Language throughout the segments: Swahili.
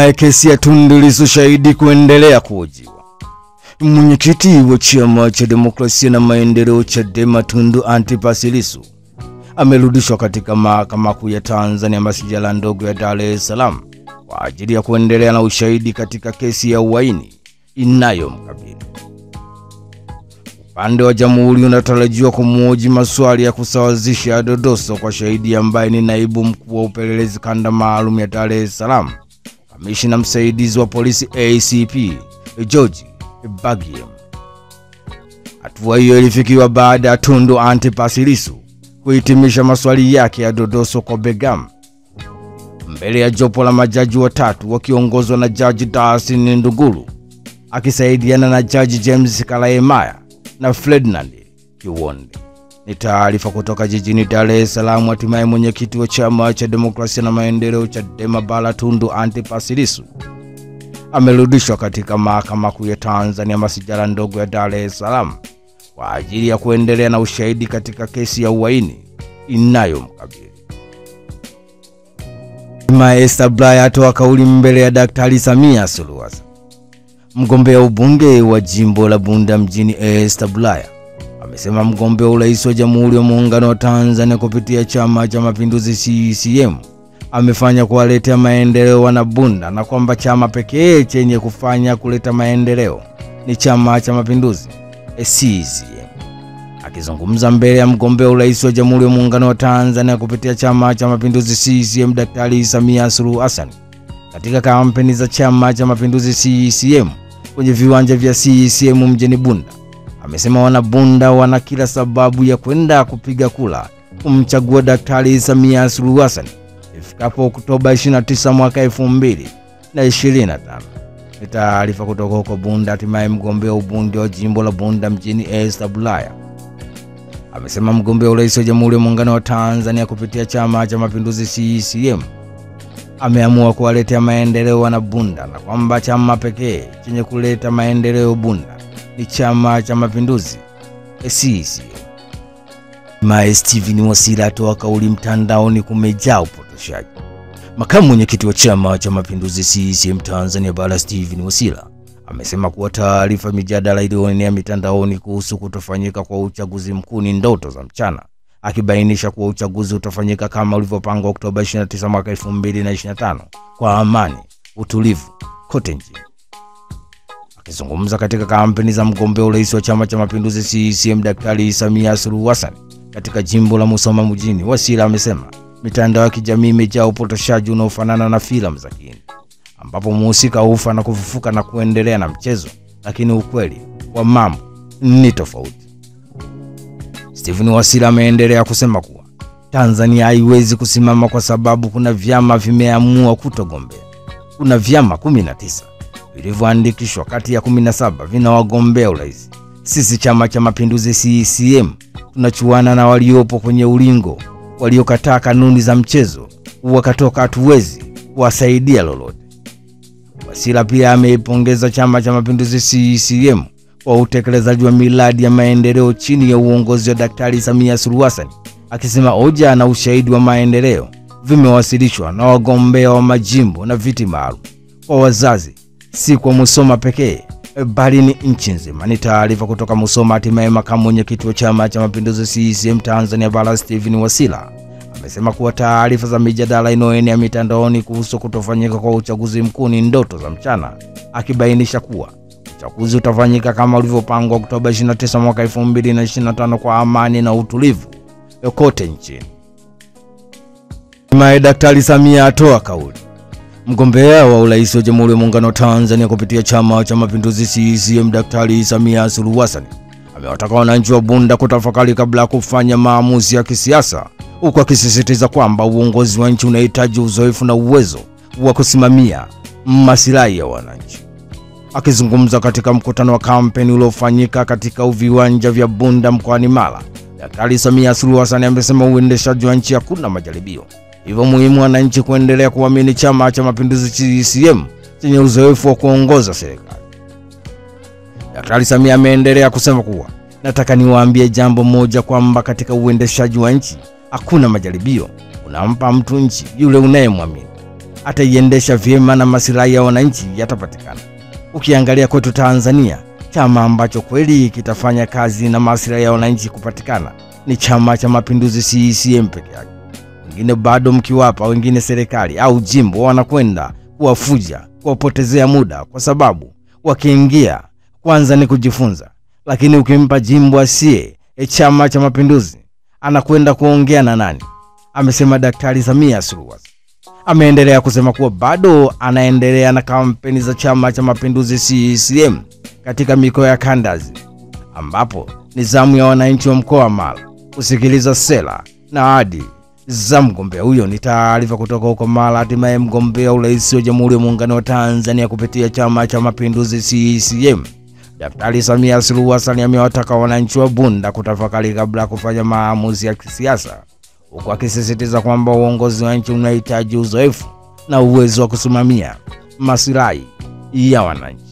Kesi ya Tundu Lissu shahidi kuendelea kuhojiwa. Mwenyekiti wa Chama cha Demokrasia na Maendeleo Chadema Tundu Antipas Lissu amerudishwa katika Mahakama Kuu ya Tanzania masijala ndogo ya Dar es Salaam kwa ajili ya kuendelea na ushahidi katika kesi ya uhaini inayomkabili. Upande wa Jamhuri unatarajiwa kumhoji maswali ya kusawazisha dodoso kwa shahidi ambaye ni naibu mkuu wa upelelezi kanda maalum ya Dar es Salaam, Kamishna msaidizi wa polisi ACP George Bagiem. Hatua hiyo ilifikiwa baada ya Tundu Antipas Lissu kuhitimisha maswali yake ya dodoso kwa Begam mbele ya jopo la majaji watatu wakiongozwa na Jaji Dasin Nduguru akisaidiana na Jaji James Kalaemaya na Ferdinand Kiwonde. Ni taarifa kutoka jijini Dar es Salaam. Hatimaye mwenyekiti wa Chama cha Demokrasia na Maendeleo Chadema Bara Tundu Antipas Lissu amerudishwa katika Mahakama Kuu ya Tanzania masijala ndogo ya Dar es Salaam kwa ajili ya kuendelea na ushahidi katika kesi ya uhaini inayomkabili. Esther Bulaya atoa kauli mbele ya Daktari Samia Suluhu Hassan. Mgombea ubunge wa jimbo la Bunda mjini Esther Bulaya amesema mgombea urais wa Jamhuri ya Muungano wa Tanzania kupitia Chama cha Mapinduzi CCM amefanya kuwaletea maendeleo wana Bunda na kwamba chama pekee chenye kufanya kuleta maendeleo ni Chama cha Mapinduzi CCM. Akizungumza mbele ya mgombea urais wa Jamhuri ya Muungano wa Tanzania kupitia Chama cha Mapinduzi CCM Daktari Samia Suluhu Hassan katika kampeni za Chama cha Mapinduzi CCM kwenye viwanja vya CCM mjini Bunda, amesema wana Bunda wana kila sababu ya kwenda kupiga kura kumchagua Daktari Samia Suluhu Hassan ifikapo Oktoba 29 mwaka 2025. Ni taarifa kutoka huko Bunda. Hatimaye mgombea ubunge wa jimbo la Bunda mjini Esther Bulaya amesema mgombea urais wa Jamhuri ya Muungano wa Tanzania kupitia Chama cha Mapinduzi CCM ameamua kuwaletea maendeleo wana Bunda na kwamba chama pekee chenye kuleta maendeleo Bunda ni Chama cha Mapinduzi CCM. Steven Wasira atoa kauli mtandaoni kumejaa upotoshaji. Makamu mwenyekiti wa Chama cha Mapinduzi CCM Tanzania Bara Steven Wasira amesema kuwa taarifa mijadala iliyoenea mitandaoni kuhusu kutofanyika kwa uchaguzi mkuu ni ndoto za mchana, akibainisha kuwa uchaguzi utafanyika kama ulivyopangwa Oktoba 29 mwaka 2025 kwa amani, utulivu kote nchini. Akizungumza katika kampeni za mgombea urais wa Chama cha Mapinduzi CCM Daktari Samia Suluhu Hassan katika jimbo la Musoma mjini, Wasira amesema mitandao ya kijamii imejaa upotoshaji unaofanana na filamu za Kihindi ambapo mhusika hufa na kufufuka na kuendelea na mchezo, lakini ukweli wa mambo ni tofauti. Steven Wasira ameendelea kusema kuwa Tanzania haiwezi kusimama kwa sababu kuna vyama vimeamua kutogombea. Kuna vyama 19 vilivyoandikishwa, kati ya 17 vina wagombea urais. Sisi Chama cha Mapinduzi CCM tunachuana na waliopo kwenye ulingo, waliokataa kanuni za mchezo wakatoka, hatuwezi kuwasaidia lolote. Wasira pia ameipongeza Chama cha Mapinduzi CCM kwa utekelezaji wa miradi ya maendeleo chini ya uongozi wa Daktari Samia Suluhu Hassan, akisema hoja na ushahidi wa maendeleo vimewasilishwa na wagombea wa majimbo na viti maalum kwa wazazi, si kwa Musoma pekee bali ni nchi nzima. Ni taarifa kutoka Musoma. Hatimaye makamu mwenyekiti wa Chama cha Mapinduzi CCM Tanzania Bara Steven Wasira amesema kuwa taarifa za mijadala inayoenea mitandaoni kuhusu kutofanyika kwa uchaguzi mkuu ni ndoto za mchana, akibainisha kuwa uchaguzi utafanyika kama ulivyopangwa Oktoba 29 mwaka 2025 kwa amani na utulivu kote nchini. Daktari Samia atoa kauli. Mgombea wa urais wa Jamhuri ya Muungano wa Tanzania kupitia Chama cha Mapinduzi CCM Daktari Samia Suluhu Hassan amewataka wananchi wa Bunda kutafakari kabla ya kufanya maamuzi ya kisiasa, huku akisisitiza kwamba uongozi wa nchi unahitaji uzoefu na uwezo wa kusimamia maslahi ya wananchi. Akizungumza katika mkutano wa kampeni uliofanyika katika viwanja vya Bunda mkoani Mara, Daktari Samia Suluhu Hassan amesema uendeshaji wa nchi hakuna majaribio, hivyo muhimu wananchi kuendelea kuamini Chama cha Mapinduzi CCM chenye uzoefu wa kuongoza serikali. Daktari Samia ameendelea kusema kuwa, nataka niwaambie jambo moja kwamba katika uendeshaji wa nchi hakuna majaribio, unampa mtu nchi yule unayemwamini. ataiendesha vyema na maslahi ya wananchi yatapatikana. Ukiangalia kwetu Tanzania, chama ambacho kweli kitafanya kazi na maslahi ya wananchi kupatikana ni Chama cha Mapinduzi CCM peke yake. Wengine bado mkiwapa wengine serikali au jimbo wanakwenda kuwafuja, kuwapotezea muda, kwa sababu wakiingia kwanza ni kujifunza. Lakini ukimpa jimbo asiye Chama cha Mapinduzi, anakwenda kuongea na nani? Amesema Daktari Samia Suluhu Hassan. Ameendelea kusema kuwa bado anaendelea na kampeni za Chama cha Mapinduzi CCM katika mikoa ya Kandazi, ambapo ni zamu ya wananchi wa mkoa wa Mara kusikiliza sera na ahadi za mgombea huyo. Ni taarifa kutoka huko Mara. Hatimaye mgombea urais wa Jamhuri ya Muungano wa Tanzania kupitia Chama cha Mapinduzi CCM, Daktari Samia Suluhu Hassan, amewataka wananchi wa Bunda kutafakari kabla ya kufanya maamuzi ya kisiasa, huku akisisitiza kwamba uongozi wa nchi unahitaji uzoefu na uwezo wa kusimamia maslahi ya wananchi.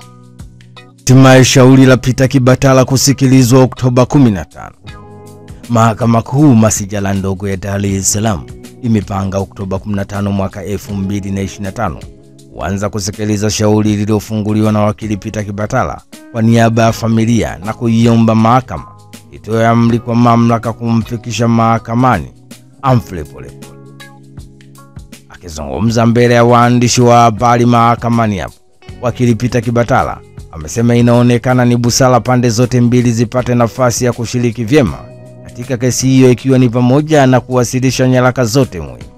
Hatimaye shauri la Peter Kibatala kusikilizwa Oktoba 15. Mahakama Kuu Masijala ndogo ya Dar es Salaam imepanga Oktoba 15 mwaka 2025 kuanza kusikiliza shauri lililofunguliwa na wakili Peter Kibatala kwa niaba ya familia na kuiomba mahakama itoe amri kwa mamlaka kumfikisha mahakamani Humphrey Polepole. Akizungumza mbele ya waandishi wa habari mahakamani hapo, wakili Peter Kibatala amesema inaonekana ni busara pande zote mbili zipate nafasi ya kushiriki vyema katika kesi hiyo, ikiwa ni pamoja na kuwasilisha nyaraka zote muhimu.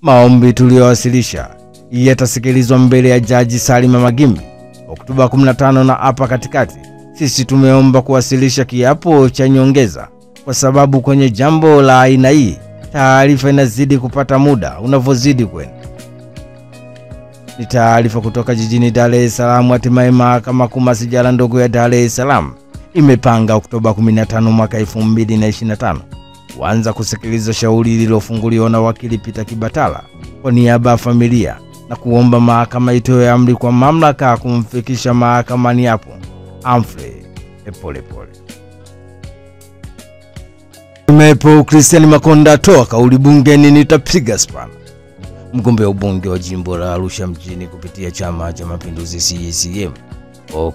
Maombi tuliyowasilisha yatasikilizwa mbele ya Jaji Salima Magimbi Oktoba 15, na hapa katikati sisi tumeomba kuwasilisha kiapo cha nyongeza kwa sababu kwenye jambo la aina hii taarifa inazidi kupata muda unavyozidi kwenda. Ni taarifa kutoka jijini Dar es Salaam. Hatimaye Mahakama Kuu Masijala ndogo ya Dar es Salaam imepanga Oktoba 15 mwaka 2025 kuanza kusikiliza shauri lililofunguliwa na wakili Peter Kibatala kwa niaba ya familia na kuomba mahakama itoe amri kwa mamlaka kumfikisha mahakamani hapo Humphrey Polepole. Mepo Christian Makonda atoa kauli bungeni, nitapiga spana. Mgombea ubunge wa jimbo la Arusha mjini kupitia Chama cha Mapinduzi CCM,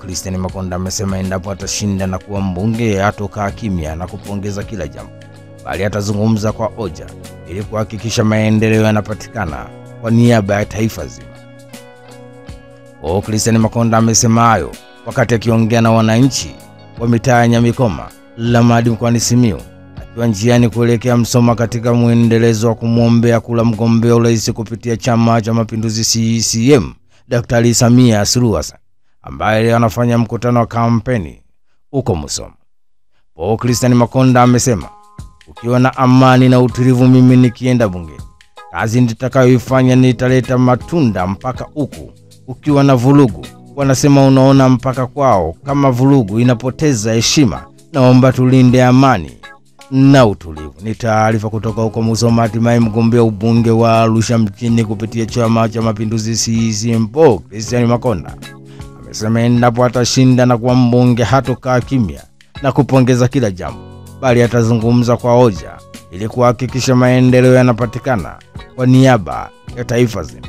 Christian Makonda amesema endapo atashinda na kuwa mbunge hatokaa kimya na kupongeza kila jambo, bali atazungumza kwa hoja ili kuhakikisha maendeleo yanapatikana kwa niaba ya taifa zima. Christian Makonda amesema hayo wakati akiongea na wananchi wa mitaa ya Nyamikoma, Lamadi mkoani Simiyu, akiwa njiani kuelekea Msoma katika muendelezo wa kumwombea kula mgombea urais kupitia Chama cha Mapinduzi CCM, Daktari Samia Suluhu Hassan, ambaye anafanya mkutano wa kampeni huko Msoma. Christian Makonda amesema, ukiwa na amani na utulivu, mimi nikienda bungeni, kazi nitakayoifanya nitaleta matunda mpaka huku. Ukiwa na vurugu, wanasema unaona mpaka kwao, kama vurugu inapoteza heshima, naomba tulinde amani na utulivu. Ni taarifa kutoka huko Musoma. Hatimaye mgombea ubunge wa Arusha mjini kupitia Chama cha Mapinduzi CCM, Christian Makonda amesema endapo atashinda na kuwa mbunge hatokaa kimya na kupongeza kila jambo, bali atazungumza kwa hoja ili kuhakikisha maendeleo yanapatikana kwa niaba ya taifa zima.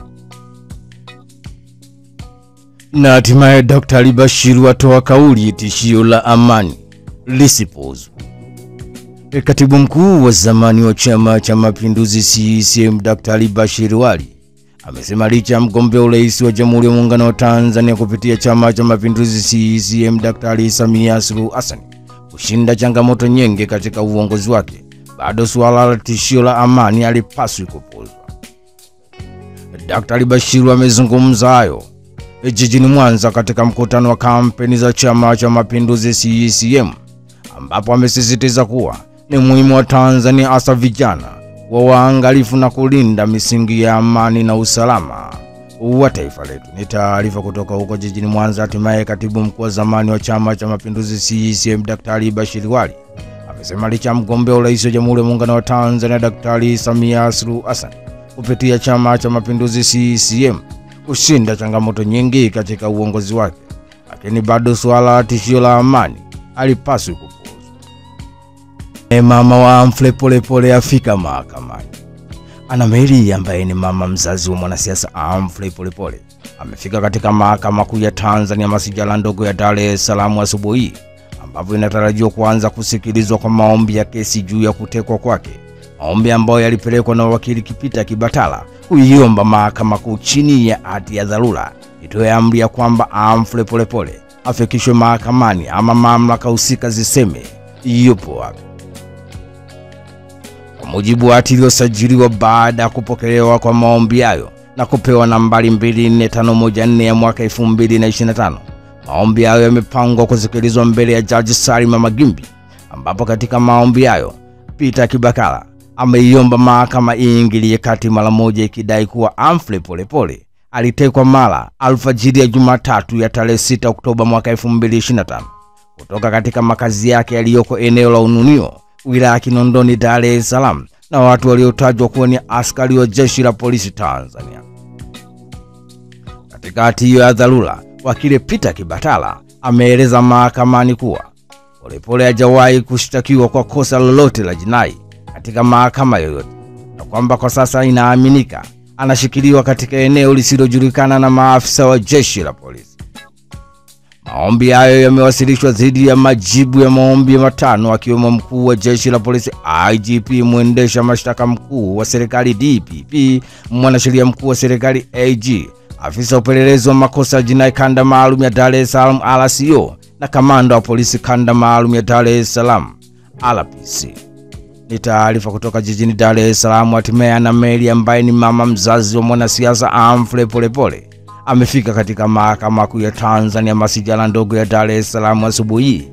Na hatimaye Daktari Bashiru atoa kauli tishio la amani lisipozwa. Katibu mkuu wa zamani wa Chama cha Mapinduzi CCM, Daktari Bashiru amesema licha mgombea urais wa Jamhuri ya Muungano wa Tanzania kupitia Chama cha Mapinduzi CCM, Daktari Samia Suluhu Hassan kushinda changamoto nyingi katika uongozi wake, bado suala la tishio la amani halipaswi kupuzwa. Daktari Bashiru amezungumza hayo jijini Mwanza katika mkutano wa kampeni za Chama cha Mapinduzi CCM, ambapo amesisitiza kuwa ni muhimu wa Tanzania hasa vijana wa waangalifu na kulinda misingi ya amani na usalama wa taifa letu. Ni taarifa kutoka huko jijini Mwanza. Hatimaye katibu mkuu wa zamani wa Chama cha Mapinduzi CCM, Daktari Bashiru amesema licha mgombea urais wa Jamhuri ya Muungano wa Tanzania, Daktari Samia Suluhu Hassan kupitia Chama cha Mapinduzi CCM kushinda changamoto nyingi katika uongozi wake, lakini bado suala la tishio la amani halipaswi kupuzwa. Mama wa Humphrey Polepole afika mahakamani. Anna Mary ambaye ni mama mzazi wa mwanasiasa Humphrey Polepole amefika katika mahakama kuu ya Tanzania masijala ndogo ya Dar es Salaam asubuhi, ambapo inatarajiwa kuanza kusikilizwa kwa maombi ya kesi juu ya kutekwa kwake, maombi ambayo yalipelekwa na wakili Kipita Kibatala kuiomba mahakama kuu chini ya hati ya dharura itoe amri ya kwamba Humphrey Polepole afikishwe mahakamani ama mamlaka husika ziseme yupo wapi. Kwa mujibu wa hati iliyosajiliwa baada ya kupokelewa kwa maombi hayo na kupewa nambari 24514 ya mwaka 2025, maombi hayo yamepangwa kusikilizwa mbele ya Jaji Salima Magimbi, ambapo katika maombi hayo Peter Kibakala ameiomba mahakama iingilie kati mara moja, ikidai kuwa Humphrey Polepole alitekwa mara alfajiri ya Jumatatu ya tarehe 6 Oktoba mwaka 2025 kutoka katika makazi yake yaliyoko eneo la Ununio, wilaya Kinondoni, Dar es Salaam, na watu waliotajwa kuwa ni askari wa jeshi la polisi Tanzania. Katika hati hiyo ya dharura, wakili Peter Kibatala ameeleza mahakamani kuwa Polepole hajawahi kushtakiwa kwa kosa lolote la jinai katika mahakama yoyote, na kwamba kwa sasa inaaminika anashikiliwa katika eneo lisilojulikana na maafisa wa jeshi la polisi. Maombi hayo yamewasilishwa dhidi ya majibu ya maombi matano, akiwemo mkuu wa jeshi la polisi IGP, mwendesha mashtaka mkuu wa serikali DPP, mwanasheria mkuu wa serikali AG, afisa upelelezi wa makosa ya jinai kanda maalum ya Dar es Salaam RCO, na kamanda wa polisi kanda maalum ya Dar es Salaam RPC. Ni taarifa kutoka jijini Dar es Salaam. Hatimaye Anna Mary ambaye ni mama mzazi wa mwanasiasa Humphrey Polepole amefika katika mahakama kuu ya Tanzania masijala ndogo ya Dar es Salaam asubuhi,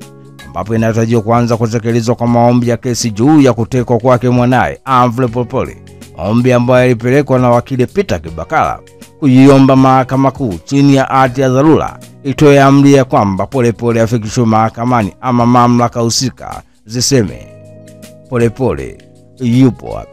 ambapo inatarajiwa kuanza kutekelezwa kwa maombi ya kesi juu ya kutekwa kwake mwanae Humphrey Polepole, maombi ambayo yalipelekwa na wakili Peter Kibakala kuiomba mahakama kuu chini ya hati ya dharura itoe amri ya kwamba Polepole afikishwe mahakamani ama mamlaka husika ziseme Polepole yupo wapi.